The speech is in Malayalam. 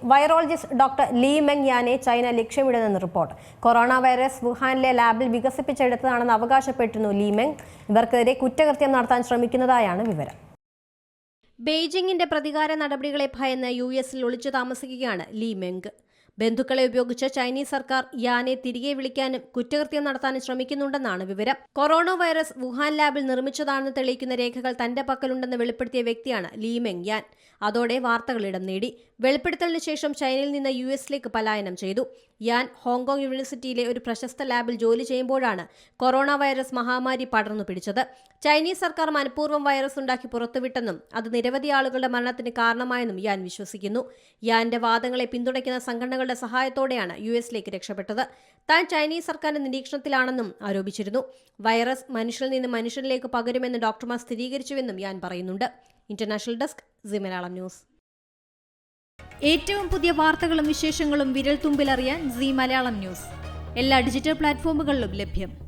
വൈറോളജിസ്റ്റ് ഡോക്ടർ ലീ മെങ് യാനെ ചൈന ലക്ഷ്യമിടുന്നെന്ന് റിപ്പോർട്ട്. കൊറോണ വൈറസ് വുഹാനിലെ ലാബിൽ വികസിപ്പിച്ചെടുത്തതാണെന്ന് അവകാശപ്പെട്ടിരുന്നു ലീ മെങ്. ഇവർക്കെതിരെ കുറ്റകൃത്യം നടത്താൻ ശ്രമിക്കുന്നതായാണ് വിവരം. ബെയ്ജിംഗിന്റെ പ്രതികാര നടപടികളെ ഭയന്ന് യുഎസിൽ ഒളിച്ചു താമസിക്കുകയാണ് ലീ മെങ്. ബന്ധുക്കളെ ഉപയോഗിച്ച് ചൈനീസ് സർക്കാർ യാനെ തിരികെ വിളിക്കാനും കുറ്റകൃത്യം നടത്താനും ശ്രമിക്കുന്നുണ്ടെന്നാണ് വിവരം. കൊറോണ വൈറസ് വുഹാൻ ലാബിൽ നിർമ്മിച്ചതാണെന്ന് തെളിയിക്കുന്ന രേഖകൾ തന്റെ പക്കലുണ്ടെന്ന് വെളിപ്പെടുത്തിയ വ്യക്തിയാണ് ലീ മെങ് യാൻ. അതോടെ വാർത്തകൾ ഇടം നേടി. വെളിപ്പെടുത്തലിന് ശേഷം ചൈനയിൽ നിന്ന് യുഎസിലേക്ക് പലായനം ചെയ്തു. യാൻ ഹോങ്കോങ് യൂണിവേഴ്സിറ്റിയിലെ ഒരു പ്രശസ്ത ലാബിൽ ജോലി ചെയ്യുമ്പോഴാണ് കൊറോണ വൈറസ് മഹാമാരി പടർന്നു പിടിച്ചത്. ചൈനീസ് സർക്കാർ മനഃപൂർവ്വം വൈറസ് ഉണ്ടാക്കി പുറത്തുവിട്ടെന്നും അത് നിരവധി ആളുകളുടെ മരണത്തിന് കാരണമായെന്നും യാൻ വിശ്വസിക്കുന്നു. യാന്റെ വാദങ്ങളെ പിന്തുണയ്ക്കുന്ന സംഘടനകളുടെ സഹായത്തോടെയാണ് യുഎസിലേക്ക് രക്ഷപ്പെട്ടത്. താൻ ചൈനീസ് സർക്കാരിന്റെ നിരീക്ഷണത്തിലാണെന്നും ആരോപിച്ചിരുന്നു. വൈറസ് മനുഷ്യരിൽ നിന്ന് മനുഷ്യരിലേക്ക് പകരുമെന്ന് ഡോക്ടർമാർ സ്ഥിരീകരിച്ചുവെന്നും യാൻ പറയുന്നുണ്ട്. International desk, C Malayalam news. ഏറ്റവും പുതിയ വാർത്തകളും വിശേഷങ്ങളും വിരൽ തുമ്പിലറിയാൻ സി മലയാളം ന്യൂസ് എല്ലാ ഡിജിറ്റൽ പ്ലാറ്റ്ഫോമുകളിലും ലഭ്യം.